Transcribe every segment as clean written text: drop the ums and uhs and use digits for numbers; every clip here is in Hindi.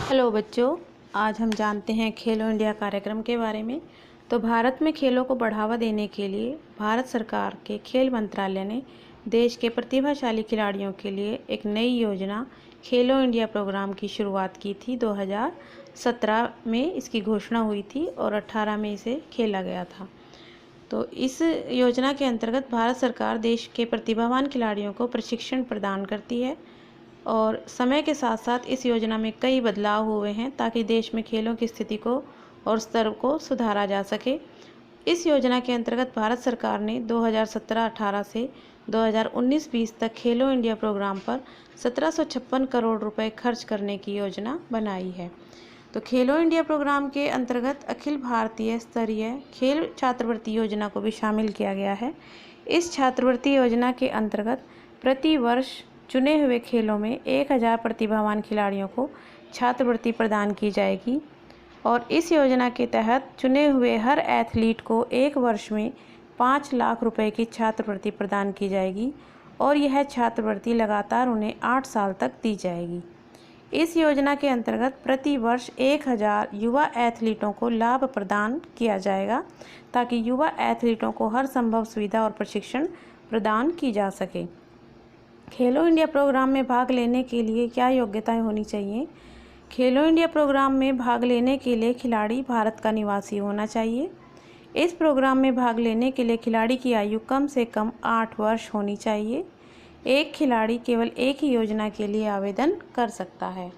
हेलो बच्चों, आज हम जानते हैं खेलो इंडिया कार्यक्रम के बारे में। तो भारत में खेलों को बढ़ावा देने के लिए भारत सरकार के खेल मंत्रालय ने देश के प्रतिभाशाली खिलाड़ियों के लिए एक नई योजना खेलो इंडिया प्रोग्राम की शुरुआत की थी। 2017 में इसकी घोषणा हुई थी और 18 में इसे खेला गया था। तो इस योजना के अंतर्गत भारत सरकार देश के प्रतिभावान खिलाड़ियों को प्रशिक्षण प्रदान करती है और समय के साथ साथ इस योजना में कई बदलाव हुए हैं ताकि देश में खेलों की स्थिति को और स्तर को सुधारा जा सके। इस योजना के अंतर्गत भारत सरकार ने 2017-18 से 2019-20 तक खेलो इंडिया प्रोग्राम पर 1756 करोड़ रुपए खर्च करने की योजना बनाई है। तो खेलो इंडिया प्रोग्राम के अंतर्गत अखिल भारतीय स्तरीय खेल छात्रवृत्ति योजना को भी शामिल किया गया है। इस छात्रवृत्ति योजना के अंतर्गत प्रति वर्ष चुने हुए खेलों में 1000 प्रतिभावान खिलाड़ियों को छात्रवृत्ति प्रदान की जाएगी और इस योजना के तहत चुने हुए हर एथलीट को एक वर्ष में 5 लाख रुपए की छात्रवृत्ति प्रदान की जाएगी और यह छात्रवृत्ति लगातार उन्हें 8 साल तक दी जाएगी। इस योजना के अंतर्गत प्रति वर्ष 1000 युवा एथलीटों को लाभ प्रदान किया जाएगा ताकि युवा एथलीटों को हर संभव सुविधा और प्रशिक्षण प्रदान की जा सके। खेलो इंडिया प्रोग्राम में भाग लेने के लिए क्या योग्यताएं होनी चाहिए? खेलो इंडिया प्रोग्राम में भाग लेने के लिए खिलाड़ी भारत का निवासी होना चाहिए। इस प्रोग्राम में भाग लेने के लिए खिलाड़ी की आयु कम से कम 8 वर्ष होनी चाहिए। एक खिलाड़ी केवल एक ही योजना के लिए आवेदन कर सकता है।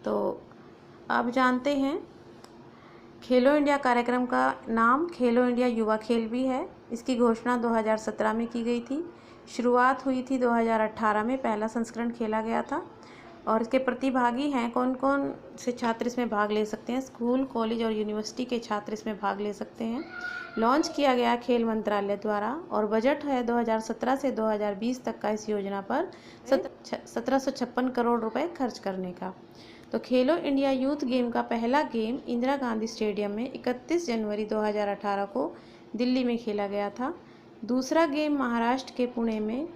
तो अब जानते हैं खेलो इंडिया कार्यक्रम का नाम खेलो इंडिया युवा खेल भी है। इसकी घोषणा 2017 में की गई थी। शुरुआत हुई थी 2018 में, पहला संस्करण खेला गया था और इसके प्रतिभागी हैं कौन कौन से छात्र इसमें भाग ले सकते हैं। स्कूल, कॉलेज और यूनिवर्सिटी के छात्र इसमें भाग ले सकते हैं। लॉन्च किया गया खेल मंत्रालय द्वारा और बजट है 2017 से 2020 तक का इस योजना पर 1756 करोड़ रुपए खर्च करने का। तो खेलो इंडिया यूथ गेम का पहला गेम इंदिरा गांधी स्टेडियम में 31 जनवरी 2018 को दिल्ली में खेला गया था। दूसरा गेम महाराष्ट्र के पुणे में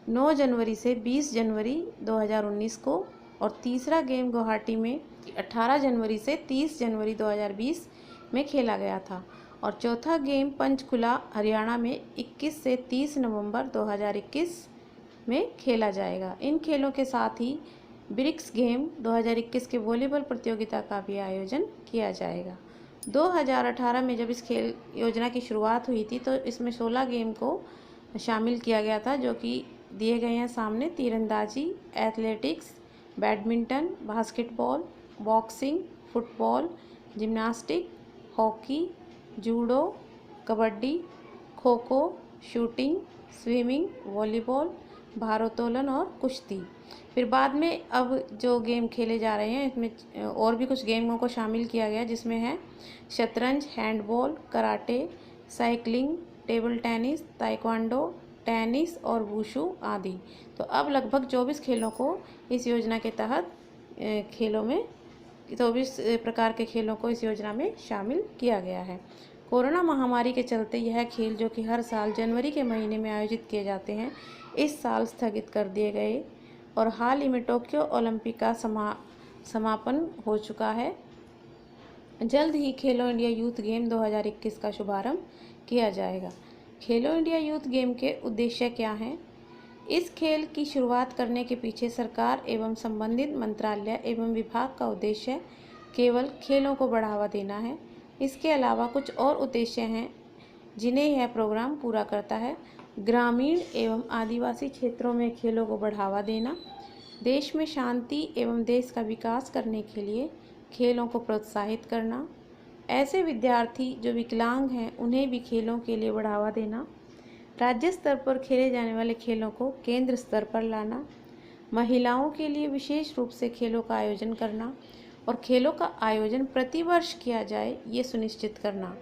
9 जनवरी से 20 जनवरी 2019 को और तीसरा गेम गुवाहाटी में 18 जनवरी से 30 जनवरी 2020 में खेला गया था और चौथा गेम पंचकुला हरियाणा में 21 से 30 नवंबर 2021 में खेला जाएगा। इन खेलों के साथ ही ब्रिक्स गेम 2021 के वॉलीबॉल प्रतियोगिता का भी आयोजन किया जाएगा। 2018 में जब इस खेल योजना की शुरुआत हुई थी तो इसमें 16 गेम को शामिल किया गया था जो कि दिए गए हैं सामने। तीरंदाजी, athletics, badminton, basketball, boxing, football, gymnastic, hockey, judo, kabaddi, kho kho, shooting, swimming, volleyball, भारोत्तोलन और कुश्ती। फिर बाद में अब जो गेम खेले जा रहे हैं इसमें और भी कुछ गेमों को शामिल किया गया जिसमें है शतरंज, handball, karate, cycling, table tennis, taekwondo, tennis और वुशु आदि। तो अब लगभग 24 खेलों को इस योजना के तहत 24 प्रकार के खेलों को इस योजना में शामिल किया गया है। कोरोना महामारी के चलते यह खेल जो कि हर साल जनवरी के महीने में आयोजित किए जाते हैं इस साल स्थगित कर दिए गए और हाल ही में टोक्यो ओलंपिक का समापन हो चुका है। जल्द ही खेलो इंडिया यूथ गेम 2021 का शुभारंभ किया जाएगा। खेलो इंडिया यूथ गेम के उद्देश्य क्या हैं? इस खेल की शुरुआत करने के पीछे सरकार एवं संबंधित मंत्रालय एवं विभाग का उद्देश्य केवल खेलों को बढ़ावा देना है। इसके अलावा कुछ और उद्देश्य हैं जिन्हें यह प्रोग्राम पूरा करता है। ग्रामीण एवं आदिवासी क्षेत्रों में खेलों को बढ़ावा देना, देश में शांति एवं देश का विकास करने के लिए खेलों को प्रोत्साहित करना, ऐसे विद्यार्थी जो विकलांग हैं उन्हें भी खेलों के लिए बढ़ावा देना, राज्य स्तर पर खेले जाने वाले खेलों को केंद्र स्तर पर लाना, महिलाओं के लिए विशेष रूप से खेलों का आयोजन करना और खेलों का आयोजन प्रतिवर्ष किया जाए ये सुनिश्चित करना।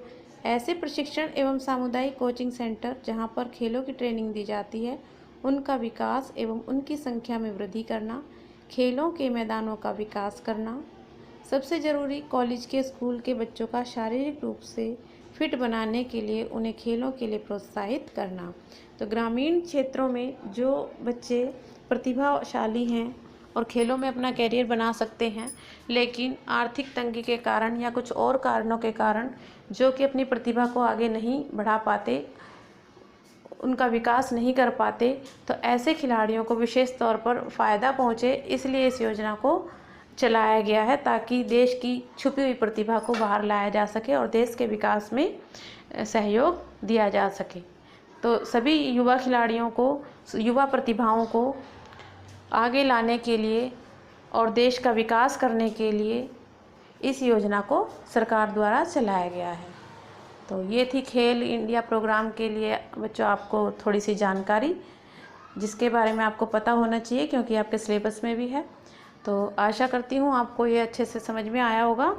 ऐसे प्रशिक्षण एवं सामुदायिक कोचिंग सेंटर जहां पर खेलों की ट्रेनिंग दी जाती है उनका विकास एवं उनकी संख्या में वृद्धि करना, खेलों के मैदानों का विकास करना। सबसे ज़रूरी कॉलेज के स्कूल के बच्चों का शारीरिक रूप से फिट बनाने के लिए उन्हें खेलों के लिए प्रोत्साहित करना। तो ग्रामीण क्षेत्रों में जो बच्चे प्रतिभाशाली हैं और खेलों में अपना कैरियर बना सकते हैं, लेकिन आर्थिक तंगी के कारण या कुछ और कारणों के कारण जो कि अपनी प्रतिभा को आगे नहीं बढ़ा पाते, उनका विकास नहीं कर पाते, तो ऐसे खिलाड़ियों को विशेष तौर पर फ़ायदा पहुँचे, इसलिए इस योजना को चलाया गया है ताकि देश की छुपी हुई प्रतिभा को बाहर लाया जा सके और देश के विकास में सहयोग दिया जा सके। तो सभी युवा खिलाड़ियों को, युवा प्रतिभाओं को आगे लाने के लिए और देश का विकास करने के लिए इस योजना को सरकार द्वारा चलाया गया है। तो ये थी खेल इंडिया प्रोग्राम के लिए बच्चों आपको थोड़ी सी जानकारी, जिसके बारे में आपको पता होना चाहिए क्योंकि आपके सिलेबस में भी है। तो आशा करती हूँ आपको ये अच्छे से समझ में आया होगा।